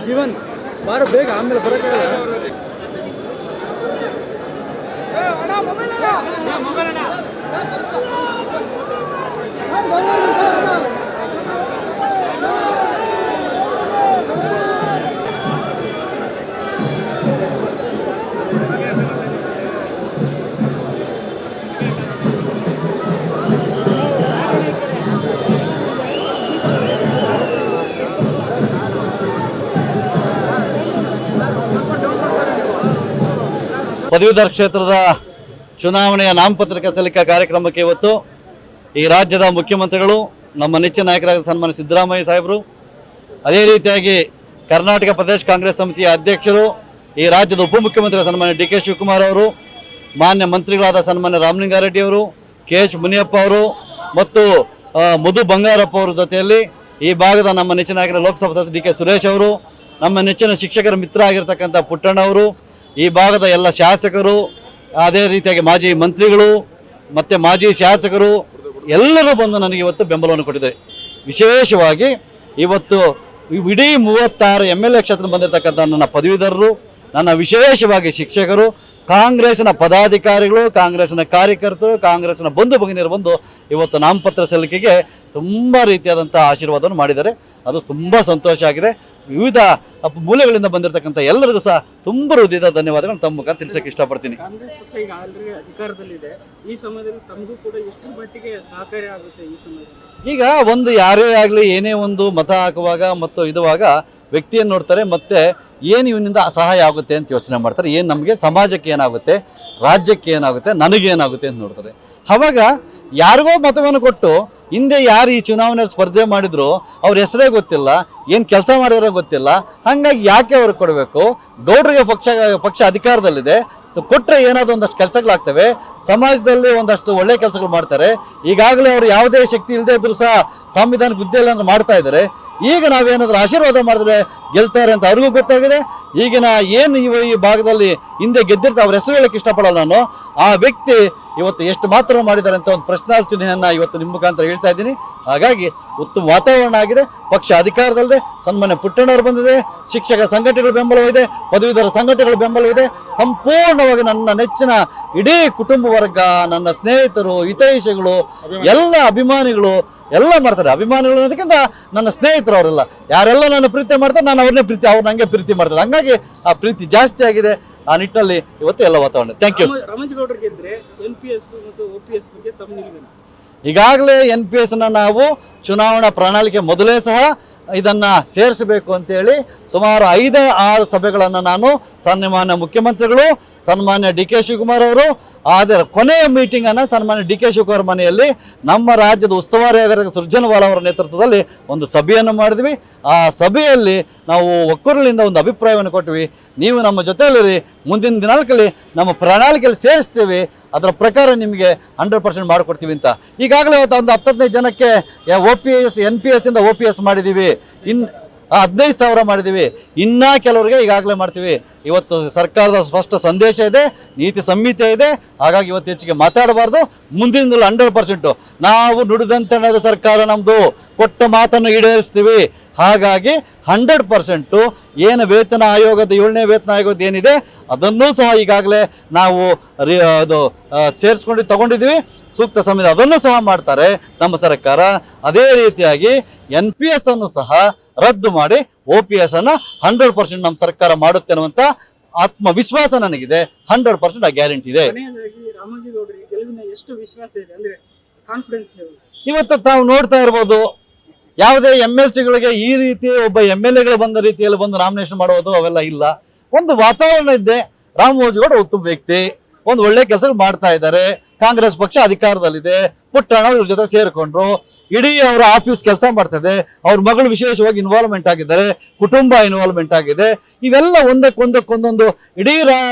ಜೀವನ್ ಬಾರ ಬೇಗ ಆಮೇಲೆ ಬರೋಕ್ಕಾಗಲ್ಲ. ಪದವೀಧರ ಕ್ಷೇತ್ರದ ಚುನಾವಣೆಯ ನಾಮಪತ್ರ ಸಲ್ಲಿಕೆ ಕಾರ್ಯಕ್ರಮಕ್ಕೆ ಇವತ್ತು ಈ ರಾಜ್ಯದ ಮುಖ್ಯಮಂತ್ರಿಗಳು, ನಮ್ಮ ನೆಚ್ಚಿನ ನಾಯಕರಾದ ಸನ್ಮಾನ್ಯ ಸಿದ್ದರಾಮಯ್ಯ ಸಾಹೇಬರು, ಅದೇ ರೀತಿಯಾಗಿ ಕರ್ನಾಟಕ ಪ್ರದೇಶ ಕಾಂಗ್ರೆಸ್ ಸಮಿತಿಯ ಅಧ್ಯಕ್ಷರು, ಈ ರಾಜ್ಯದ ಉಪಮುಖ್ಯಮಂತ್ರಿ ಸನ್ಮಾನ್ಯ ಡಿ ಕೆ ಶಿವಕುಮಾರ್ ಅವರು, ಮಾನ್ಯ ಮಂತ್ರಿಗಳಾದ ಸನ್ಮಾನ್ಯ ರಾಮಲಿಂಗಾರೆಡ್ಡಿ ಅವರು, ಕೆ ಎಚ್ ಮುನಿಯಪ್ಪ ಅವರು ಮತ್ತು ಮಧು ಬಂಗಾರಪ್ಪ ಅವರ ಜೊತೆಯಲ್ಲಿ ಈ ಭಾಗದ ನಮ್ಮ ನೆಚ್ಚಿನ ನಾಯಕರ ಲೋಕಸಭಾ ಸದಸ್ಯ ಡಿ ಕೆ ಸುರೇಶ್ ಅವರು, ನಮ್ಮ ನೆಚ್ಚಿನ ಶಿಕ್ಷಕರ ಮಿತ್ರ ಆಗಿರ್ತಕ್ಕಂಥ ಪುಟ್ಟಣ್ಣ ಅವರು, ಈ ಭಾಗದ ಎಲ್ಲ ಶಾಸಕರು, ಅದೇ ರೀತಿಯಾಗಿ ಮಾಜಿ ಮಂತ್ರಿಗಳು ಮತ್ತು ಮಾಜಿ ಶಾಸಕರು ಎಲ್ಲರೂ ಬಂದು ನನಗೆ ಇವತ್ತು ಬೆಂಬಲವನ್ನು ಕೊಟ್ಟಿದ್ದಾರೆ. ವಿಶೇಷವಾಗಿ ಇವತ್ತು ಇಡೀ 36 MLA ಕ್ಷೇತ್ರ ಬಂದಿರತಕ್ಕಂಥ ನನ್ನ ಪದವೀಧರರು, ನನ್ನ ವಿಶೇಷವಾಗಿ ಶಿಕ್ಷಕರು, ಕಾಂಗ್ರೆಸ್ನ ಪದಾಧಿಕಾರಿಗಳು, ಕಾಂಗ್ರೆಸ್ನ ಕಾರ್ಯಕರ್ತರು, ಕಾಂಗ್ರೆಸ್ನ ಬಂಧು ಭಗಿನಿಯರು ಬಂದು ಇವತ್ತು ನಾಮಪತ್ರ ಸಲ್ಲಿಕೆಗೆ ತುಂಬ ರೀತಿಯಾದಂಥ ಆಶೀರ್ವಾದವನ್ನು ಮಾಡಿದ್ದಾರೆ. ಅದು ತುಂಬ ಸಂತೋಷ ಆಗಿದೆ. ವಿವಿಧ ಮೂಲೆಗಳಿಂದ ಬಂದಿರತಕ್ಕಂಥ ಎಲ್ಲರಿಗೂ ಸಹ ತುಂಬ ಹೃದಯದ ಧನ್ಯವಾದಗಳನ್ನು ತಮ್ಮ ಮುಖಾಂತರ ತಿಳಿಸಕ್ಕೆ ಇಷ್ಟಪಡ್ತೀನಿ. ಕಾಂಗ್ರೆಸ್ ಪಕ್ಷ ಈಗ ಆಲ್ರೆಡಿ ಅಧಿಕಾರದಲ್ಲಿದೆ. ಈ ಸಮಯದಲ್ಲಿ ತಮಗೂ ಕೂಡ ಎಷ್ಟು ಮಟ್ಟಿಗೆ ಸಹಕಾರಿ ಆಗುತ್ತೆ ಈ ಸಮಯದಲ್ಲಿ? ಈಗ ಒಂದು ಯಾರೇ ಆಗಲಿ ಏನೇ ಒಂದು ಮತ ಹಾಕುವಾಗ ಮತ್ತು ಇದುವಾಗ ವ್ಯಕ್ತಿಯನ್ನು ನೋಡ್ತಾರೆ, ಮತ್ತು ಏನು ಇವನಿಂದ ಸಹಾಯ ಆಗುತ್ತೆ ಅಂತ ಯೋಚನೆ ಮಾಡ್ತಾರೆ. ಏನು ನಮಗೆ ಸಮಾಜಕ್ಕೆ ಏನಾಗುತ್ತೆ, ರಾಜ್ಯಕ್ಕೆ ಏನಾಗುತ್ತೆ, ನನಗೇನಾಗುತ್ತೆ ಅಂತ ನೋಡ್ತಾರೆ. ಆವಾಗ ಯಾರಿಗೋ ಮತವನ್ನು ಕೊಟ್ಟು ಹಿಂದೆ ಯಾರು ಈ ಚುನಾವಣೆಯಲ್ಲಿ ಸ್ಪರ್ಧೆ ಮಾಡಿದ್ರು ಅವ್ರ ಹೆಸರೇ ಗೊತ್ತಿಲ್ಲ, ಏನು ಕೆಲಸ ಮಾಡಿರೋ ಗೊತ್ತಿಲ್ಲ. ಹಾಗಾಗಿ ಯಾಕೆ ಅವ್ರಿಗೆ ಕೊಡಬೇಕು? ಗೌಡ್ರಿಗೆ ಪಕ್ಷ ಅಧಿಕಾರದಲ್ಲಿದೆ, ಕೊಟ್ಟರೆ ಏನಾದರೂ ಒಂದಷ್ಟು ಕೆಲಸಗಳಾಗ್ತವೆ, ಸಮಾಜದಲ್ಲಿ ಒಂದಷ್ಟು ಒಳ್ಳೆ ಕೆಲಸಗಳು ಮಾಡ್ತಾರೆ. ಈಗಾಗಲೇ ಅವರು ಯಾವುದೇ ಶಕ್ತಿ ಇಲ್ಲದೆ ಇದ್ರೂ ಸಹ ಸಂವಿಧಾನಕ್ಕೆ ಹುದ್ದೆ ಇಲ್ಲ ಅಂದ್ರೆ ಮಾಡ್ತಾ ಇದ್ದಾರೆ. ಈಗ ನಾವೇನಾದರೂ ಆಶೀರ್ವಾದ ಮಾಡಿದ್ರೆ ಗೆಲ್ತಾರೆ ಅಂತ ಅವ್ರಿಗೂ ಗೊತ್ತಾಗಿದೆ. ಈಗಿನ ಏನು ಈ ಭಾಗದಲ್ಲಿ ಹಿಂದೆ ಗೆದ್ದಿರ್ತಾರೆ, ಅವ್ರ ಹೆಸರು ಹೇಳಕ್ಕೆ ಇಷ್ಟಪಡಲ್ಲ ನಾನು. ಆ ವ್ಯಕ್ತಿ ಇವತ್ತು ಎಷ್ಟು ಮಾತ್ರ ಮಾಡಿದ್ದಾರೆ ಅಂತ ಒಂದು ಪ್ರಶ್ನಾರ್ಚನೆಯನ್ನು ಇವತ್ತು ನಿಮ್ಮ ಮುಖಾಂತರ ಹೇಳ್ತಾ ಇದ್ದೀನಿ. ಹಾಗಾಗಿ ಉತ್ತಮ ವಾತಾವರಣ ಆಗಿದೆ. ಪಕ್ಷ ಅಧಿಕಾರದಲ್ಲದೆ ಸನ್ಮಾನ್ಯ ಪುಟ್ಟಣ್ಣವರು ಬಂದಿದೆ, ಶಿಕ್ಷಕ ಸಂಘಟನೆಗಳ ಬೆಂಬಲವಿದೆ, ಪದವೀಧರ ಸಂಘಟನೆಗಳ ಬೆಂಬಲವಿದೆ. ಸಂಪೂರ್ಣವಾಗಿ ನನ್ನ ನೆಚ್ಚಿನ ಇಡೀ ಕುಟುಂಬ ವರ್ಗ, ನನ್ನ ಸ್ನೇಹಿತರು, ಹಿತೈಷಿಗಳು, ಎಲ್ಲ ಅಭಿಮಾನಿಗಳು ಎಲ್ಲ ಮಾಡ್ತಾರೆ. ಅಭಿಮಾನಿಗಳು ಅನ್ನೋದಕ್ಕಿಂತ ನನ್ನ ಸ್ನೇಹಿತರು ಅವರೆಲ್ಲ ಯಾರೆಲ್ಲ ನನ್ನ ಪ್ರೀತಿ ಮಾಡ್ತಾರೆ, ನಾನು ಅವ್ರನ್ನೇ ಪ್ರೀತಿ, ಅವ್ರು ನನಗೆ ಪ್ರೀತಿ ಮಾಡ್ತಾರೆ. ಹಂಗಾಗಿ ಆ ಪ್ರೀತಿ ಜಾಸ್ತಿ ಆಗಿದೆ. ಆ ನಿಟ್ಟಲ್ಲಿ ಇವತ್ತು ಎಲ್ಲ ವಾತಾವರಣ. Thank you. ರಾಮೇಗೌಡರು ಗೆದ್ರೆ NPS ಮತ್ತು OPS ಬಗ್ಗೆ ತಮ್ಮ ನಿಲುವೇನು? ಈಗಾಗಲೇ NPSನ ನಾವು ಚುನಾವಣಾ ಪ್ರಣಾಳಿಕೆ ಮೊದಲೇ ಸಹ ಇದನ್ನು ಸೇರಿಸಬೇಕು ಅಂತೇಳಿ ಸುಮಾರು 5-6 ಸಭೆಗಳನ್ನು ನಾನು ಸನ್ಮಾನ್ಯ ಮುಖ್ಯಮಂತ್ರಿಗಳು, ಸನ್ಮಾನ್ಯ ಡಿ ಕೆ ಶಿವಕುಮಾರ್ ಅವರು, ಆದರೆ ಕೊನೆಯ ಮೀಟಿಂಗನ್ನು ಸನ್ಮಾನ್ಯ ಡಿ ಕೆ ಶಿವಕುಮಾರ್ ಮನೆಯಲ್ಲಿ ನಮ್ಮ ರಾಜ್ಯದ ಉಸ್ತುವಾರಿ ಸುರ್ಜೇವಾಲ ಅವರ ನೇತೃತ್ವದಲ್ಲಿ ಒಂದು ಸಭೆಯನ್ನು ಮಾಡಿದ್ವಿ. ಆ ಸಭೆಯಲ್ಲಿ ನಾವು ಒಕ್ಕೂರಲಿಂದ ಒಂದು ಅಭಿಪ್ರಾಯವನ್ನು ಕೊಟ್ವಿ. ನೀವು ನಮ್ಮ ಜೊತೆಯಲ್ಲಿರಿ, ಮುಂದಿನ ದಿನಾಂಕದಲ್ಲಿ ನಮ್ಮ ಪ್ರಣಾಳಿಕೆಯಲ್ಲಿ ಸೇರಿಸ್ತೀವಿ, ಅದರ ಪ್ರಕಾರ ನಿಮಗೆ 100% ಮಾಡಿಕೊಡ್ತೀವಿ ಅಂತ. ಈಗಾಗಲೇ ಒಂದು 10-15 ಜನಕ್ಕೆ OPS NPS ಇಂದ OPS ಮಾಡಿದ್ದೀವಿ, ಇನ್ನು 15,000 ಮಾಡಿದ್ದೀವಿ, ಇನ್ನೂ ಕೆಲವರಿಗೆ ಈಗಾಗಲೇ ಮಾಡ್ತೀವಿ. ಇವತ್ತು ಸರ್ಕಾರದ ಸ್ಪಷ್ಟ ಸಂದೇಶ ಇದೆ, ನೀತಿ ಸಂಹಿತೆ ಇದೆ. ಹಾಗಾಗಿ ಇವತ್ತು ಹೆಚ್ಚಿಗೆ ಮಾತಾಡಬಾರ್ದು. ಮುಂದಿನ 100% ನಾವು ನುಡಿದಂತೆ ನಡೆದ ಸರ್ಕಾರ ನಮ್ಮದು, ಕೊಟ್ಟ ಮಾತನ್ನು ಈಡೇರಿಸ್ತೀವಿ. ಹಾಗಾಗಿ 100% ಏನು ವೇತನ ಆಯೋಗದ 7ನೇ ವೇತನ ಆಯೋಗದ ಏನಿದೆ ಅದನ್ನೂ ಸಹ ಈಗಾಗಲೇ ನಾವು ಅದು ಸೇರಿಸ್ಕೊಂಡು ತಗೊಂಡಿದ್ದೀವಿ. ಸೂಕ್ತ ಸಮಯದ ಅದನ್ನು ಸಹ ಮಾಡ್ತಾರೆ ನಮ್ಮ ಸರ್ಕಾರ. ಅದೇ ರೀತಿಯಾಗಿ NPS ಅನ್ನು ಸಹ ರದ್ದು ಮಾಡಿ OPS ಅನ್ನು 100% ನಮ್ಮ ಸರ್ಕಾರ ಮಾಡುತ್ತೆ ಅನ್ನುವಂಥ ಆತ್ಮವಿಶ್ವಾಸ ನನಗಿದೆ. 100% ಆ ಗ್ಯಾರಂಟಿ ಇದೆ. ಇವತ್ತು ತಾವು ನೋಡ್ತಾ ಇರ್ಬೋದು, ಯಾವುದೇ MLCಗಳಿಗೆ ಈ ರೀತಿ ಒಬ್ಬ MLAಗಳು ಬಂದ ರೀತಿಯಲ್ಲಿ ಬಂದು ನಾಮಿನೇಷನ್ ಮಾಡೋದು ಅವೆಲ್ಲ ಇಲ್ಲ. ಒಂದು ವಾತಾವರಣ ಇದೆ. ರಾಮೋಜಿಗೌಡ ಉತ್ತಮ ವ್ಯಕ್ತಿ, ಒಂದು ಒಳ್ಳೆ ಕೆಲಸಗಳು ಮಾಡ್ತಾ ಇದ್ದಾರೆ. ಕಾಂಗ್ರೆಸ್ ಪಕ್ಷ ಅಧಿಕಾರದಲ್ಲಿದೆ, ಪುಟ್ಟಣ್ಣ ಇವ್ರ ಜೊತೆ ಸೇರಿಕೊಂಡ್ರು, ಇಡೀ ಅವರ ಆಫೀಸ್ ಕೆಲಸ ಮಾಡ್ತದೆ, ಅವ್ರ ಮಗಳು ವಿಶೇಷವಾಗಿ ಇನ್ವಾಲ್ವ್ಮೆಂಟ್ ಆಗಿದ್ದಾರೆ, ಕುಟುಂಬ ಇನ್ವಾಲ್ವ್ಮೆಂಟ್ ಆಗಿದೆ. ಇವೆಲ್ಲ ಒಂದಕ್ಕೊಂದೊಂದು ಇಡೀ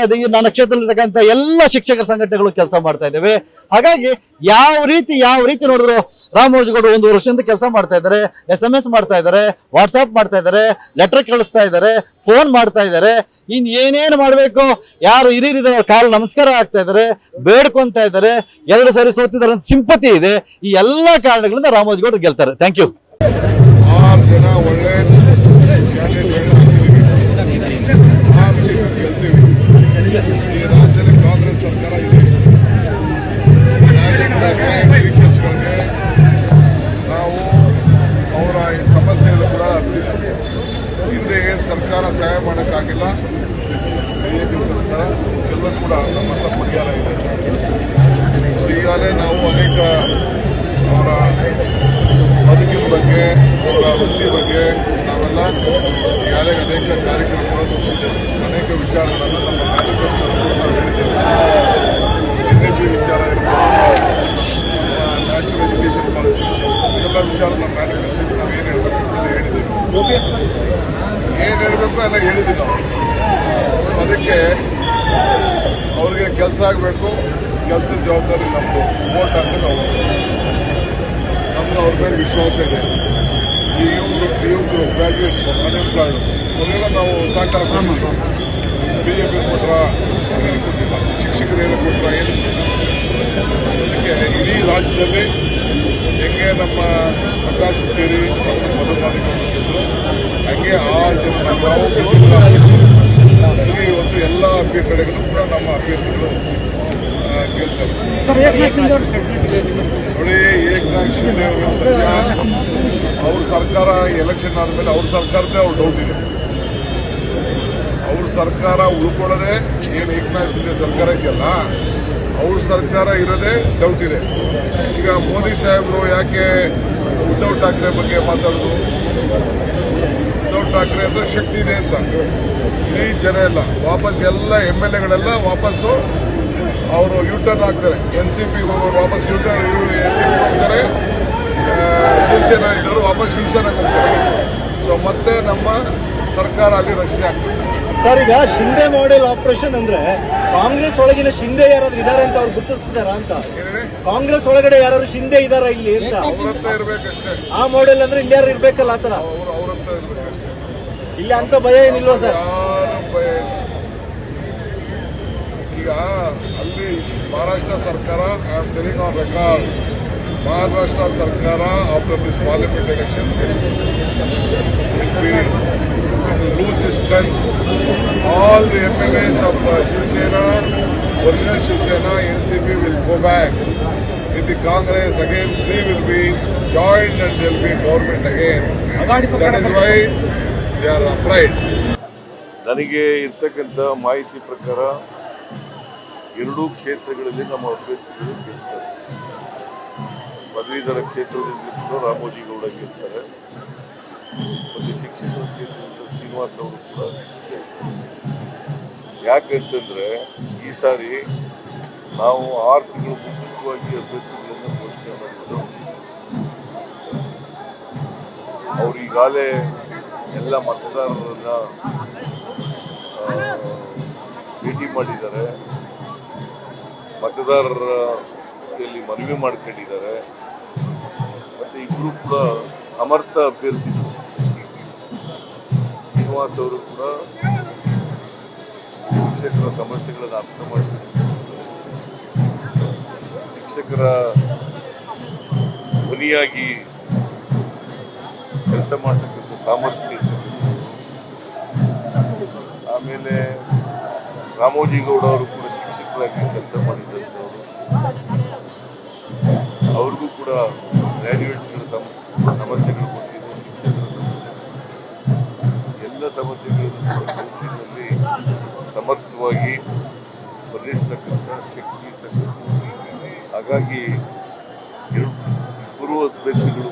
ನನ್ನ ಕ್ಷೇತ್ರದಲ್ಲಿರ್ತಕ್ಕಂಥ ಎಲ್ಲ ಶಿಕ್ಷಕರ ಸಂಘಟನೆಗಳು ಕೆಲಸ ಮಾಡ್ತಾ ಇದ್ದೇವೆ. ಹಾಗಾಗಿ ಯಾವ ರೀತಿ ನೋಡಿದ್ರು ರಾಮೋಜಿಗೌಡರು 1 ವರ್ಷದಿಂದ ಕೆಲಸ ಮಾಡ್ತಾ ಇದ್ದಾರೆ, SMS ಮಾಡ್ತಾ ಇದ್ದಾರೆ, ವಾಟ್ಸಾಪ್ ಮಾಡ್ತಾ ಇದ್ದಾರೆ, ಲೆಟರ್ ಕಳಿಸ್ತಾ ಇದ್ದಾರೆ, ಫೋನ್ ಮಾಡ್ತಾ ಇದ್ದಾರೆ. ಇನ್ನು ಏನೇನು ಮಾಡಬೇಕು, ಯಾರು ಹಿರಿಯರಿದ್ದಾರೆ ಕಾಲು ನಮಸ್ಕಾರ ಆಗ್ತಾ ಇದ್ದಾರೆ, ಬೇಡ್ಕೊಂತ ಇದ್ದಾರೆ, 2 ಸಾರಿ ಸೋತಿದ್ದಾರೆ ಅಂತ ಸಿಂಪತಿ ಇದೆ. ಈ ಎಲ್ಲ ಕಾರಣಗಳಿಂದ ರಾಮೋಜಿಗೌಡರು ಗೆಲ್ತಾರೆ. Thank you. ಆಗಿಲ್ಲ. BJP ಸರ್ಕಾರ ಎಲ್ಲ ಕೂಡ ನಮ್ಮ ಹತ್ರ ಪರಿಹಾರ ಇದೆ. ಈಗಾಗಲೇ ನಾವು ಅನೇಕ ಅವರ ಬದುಕಿನ ಬಗ್ಗೆ, ಅವರ ವೃತ್ತಿ ಬಗ್ಗೆ ನಾವೆಲ್ಲ ಈಗಾಗಲೇ ಅನೇಕ ಕಾರ್ಯಕ್ರಮಗಳನ್ನು ರೂಪಿಸಿದ್ದೇವೆ. ಅನೇಕ ವಿಚಾರಗಳನ್ನು ನಮ್ಮ ಮ್ಯಾನಿಫೆಸ್ಟೋದಲ್ಲಿ ನಾವು ಹೇಳಿದ್ದೇವೆ. NAP ವಿಚಾರ ಇರ್ಬೋದು, ನ್ಯಾಷನಲ್ ಎಜುಕೇಷನ್ ಪಾಲಿಸಿ, ಎಲ್ಲ ವಿಚಾರ ನಮ್ಮ ಮ್ಯಾನಿಫೆಸ್ಟೋದಲ್ಲಿ ನಾವು ಏನು ಹೇಳಬೇಕು ಅಂತೆಲ್ಲ ಹೇಳಿದ್ದೇವೆ. ಏನು ಹೇಳಬೇಕು ಎಲ್ಲ ಹೇಳಿದ್ದೀವಿ ನಾವು. ಸೊ ಅದಕ್ಕೆ ಅವ್ರಿಗೆ ಕೆಲಸ ಆಗಬೇಕು, ಕೆಲಸದ ಜವಾಬ್ದಾರಿ ನಮ್ಮದು. ವೋಟ್ ಹಾಕಿ ನಾವು ನಮ್ಗೆ ಅವ್ರ ಮೇಲೆ ವಿಶ್ವಾಸ ಇದೆ. ಈ ಯುವಕರು ಗ್ರಾಜ್ಯುಯೇಟ್ಸ್, ಅನ್ಎಂಪ್ಲಾಯ್ಡ್ ಅವರೆಲ್ಲ ನಾವು ಸಹಕಾರ ಕೊಡ್ತೀವಿ. BJP ಕೊಟ್ರ ಏನು ಕೊಟ್ಟಿಲ್ಲ, ಶಿಕ್ಷಕರು ಏನು ಕೊಟ್ರ ಏನು. ಅದಕ್ಕೆ ಇಡೀ ರಾಜ್ಯದಲ್ಲಿ ಹೆಂಗೆ ನಮ್ಮ ಪ್ರಕಾಶ್ ಹುಕ್ಕೇರಿ ಮತ್ತು ಮಧುಮಾದಿಗಳು ಗೆದ್ದರು, ಹಂಗೆ 6 ಜನ ನಾವು ಯಾವ ಗೆದ್ದಿಲ್ಲ. ಇಲ್ಲಿ ಇವತ್ತು ಎಲ್ಲ ಅಭ್ಯರ್ಥಿಗಳಿಗೂ ಕೂಡ ನಮ್ಮ ಅಭ್ಯರ್ಥಿಗಳು ಗೆಲ್ತಾರೆ. ನೋಡಿ, ಏಕನಾಥ್ ಶಿಂದೆ ಅವರು ಸದ್ಯ ಅವ್ರ ಸರ್ಕಾರ ಎಲೆಕ್ಷನ್ ಆದಮೇಲೆ ಅವ್ರ ಸರ್ಕಾರದೇ ಅವ್ರ ಡೌಟ್ ಇದೆ. ಅವ್ರ ಸರ್ಕಾರ ಉಳ್ಕೊಳ್ಳೋದೇ ಏನು ಏಕನಾಥ್ ಶಿಂದೆ ಸರ್ಕಾರ ಇದೆಯಲ್ಲ, ಅವ್ರ ಸರ್ಕಾರ ಇರೋದೇ ಡೌಟ್ ಇದೆ. ಈಗ ಮೋದಿ ಸಾಹೇಬರು ಯಾಕೆ ಉದ್ಧವ್ ಠಾಕ್ರೆ ಬಗ್ಗೆ ಮಾತಾಡೋದು? ಉದ್ಧವ್ ಠಾಕ್ರೆ ಅಂದ್ರೆ ಶಕ್ತಿ ಇದೆ ಅಂತ ಇಡೀ ಜನ ಎಲ್ಲ ವಾಪಸ್ ಎಲ್ಲ MLAಗಳೆಲ್ಲ ವಾಪಸ್ಸು ಅವರು ಯೂಟರ್ನ್ ಹಾಕ್ತಾರೆ. NCP ಹೋಗೋರು ವಾಪಸ್ ಯೂಟರ್ನ್ NCP ಹೋಗ್ತಾರೆ, ಶಿವಸೇನಾ ಇದ್ದವರು ವಾಪಸ್ ಶಿವಸೇನಾಗೆ ಹೋಗ್ತಾರೆ. ಸೊ ಮತ್ತೆ ನಮ್ಮ ಸರ್ಕಾರ ಅಲ್ಲಿ ರಚನೆ ಆಗ್ತದೆ. ಸರ್, ಈಗ ಶಿಂದೆ ಮಾಡೆಲ್ ಆಪರೇಷನ್ ಅಂದ್ರೆ ಕಾಂಗ್ರೆಸ್ ಒಳಗಿನ ಶಿಂದೆ ಯಾರಾದ್ರೂ ಇದಾರೆ ಅಂತ ಅವ್ರು ಗುರುತಿಸ್ತಿದಾರ ಅಂತ? ಕಾಂಗ್ರೆಸ್ ಒಳಗಡೆ ಯಾರು ಶಿಂದೆ ಇದಾರ ಇಲ್ಲಿ ಅಂತ? ಅವ್ರತ್ತ ಇರ್ಬೇಕಷ್ಟೇ. ಆ ಮಾಡೆಲ್ ಅಂದ್ರೆ ಇಲ್ಲಿ ಯಾರು ಇರ್ಬೇಕಲ್ಲ ಆತರ? ಅವ್ರತ್ತ ಇರ್ಬೇಕಷ್ಟೇ. ಇಲ್ಲಿ ಅಂತ ಭಯ ಏನಿಲ್ವಾ ಸರ್? ಯಾರು ಭಯ ಇಲ್ಲ. ಈಗ ಅಲ್ಲಿ ಮಹಾರಾಷ್ಟ್ರ ಸರ್ಕಾರ, I am telling on record, Maharashtra ಸರ್ಕಾರ after this parliament election lose its strength. All the MLAs of Shiv Sena, original Shiv Sena, NCP will go back with the Congress again. They will be joined and there will be government again. That is why they are afraid. ನನಗೆ ಇರ್ತಕ್ಕಂಥ ಮಾಹಿತಿ ಪ್ರಕಾರ ಎರಡೂ ಕ್ಷೇತ್ರಗಳಲ್ಲಿ ನಮ್ಮ ಅಭ್ಯರ್ಥಿಗಳು ಗೆಲ್ತಾರೆ. ಪದವೀಧರ ಕ್ಷೇತ್ರದಿಂದ ರಾಮೋಜಿಗೌಡ ಗೆಲ್ತಾರೆ ಮತ್ತು ಶಿಕ್ಷಕರ ಕ್ಷೇತ್ರದಿಂದ ಶ್ರೀನಿವಾಸ್ ಅವರು ಕೂಡ ಯಾಕಂತಂದರೆ ಈ ಸಾರಿ ನಾವು 6 ತಿಂಗಳು ಮುಂಚಿತವಾಗಿ ಅಭ್ಯರ್ಥಿಗಳನ್ನು ಘೋಷಣೆ ಮಾಡಿದ್ದು. ಅವರು ಈಗಾಗಲೇ ಎಲ್ಲ ಮತದಾರರನ್ನ ಭೇಟಿ ಮಾಡಿದ್ದಾರೆ, ಮತದಾರರ ಜೊತೆಯಲ್ಲಿ ಮನವಿ ಮಾಡ್ಕೊಂಡಿದ್ದಾರೆ. ಮತ್ತು ಇಬ್ಬರು ಕೂಡ ಸಮರ್ಥ ಅಭ್ಯರ್ಥಿಗಳು. ಶ್ರೀನಿವಾಸ್ ಅವರು ಕೂಡ ಶಿಕ್ಷಕರ ಸಮಸ್ಯೆಗಳನ್ನು ಅರ್ಥ ಮಾಡ್ತಾರೆ, ಶಿಕ್ಷಕರ ಧ್ವನಿಯಾಗಿ ಕೆಲಸ ಮಾಡತಕ್ಕಂಥ ಸಾಮರ್ಥ್ಯ ಇರ್ತದೆ. ಆಮೇಲೆ ರಾಮೋಜಿಗೌಡ ಅವರು ಕೂಡ ಶಿಕ್ಷಕರಾಗಿ ಕೆಲಸ ಮಾಡಿದಂಥವರು, ಅವ್ರಿಗೂ ಕೂಡ ಗ್ರ್ಯಾಜುಯೇಟ್ಸ್ಗಳ ಸಮಸ್ಯೆಗಳು ಬಂದಿದೆ, ಶಿಕ್ಷಕರ ಎಲ್ಲ ಸಮಸ್ಯೆಗಳಲ್ಲಿ ಸಮರ್ಥವಾಗಿ ಪರಿಹರಿಸತಕ್ಕಂಥ ಶಕ್ತಿ ಇರ್ತಕ್ಕಂಥ. ಹಾಗಾಗಿ ಇಬ್ಬರು ಅಭ್ಯರ್ಥಿಗಳು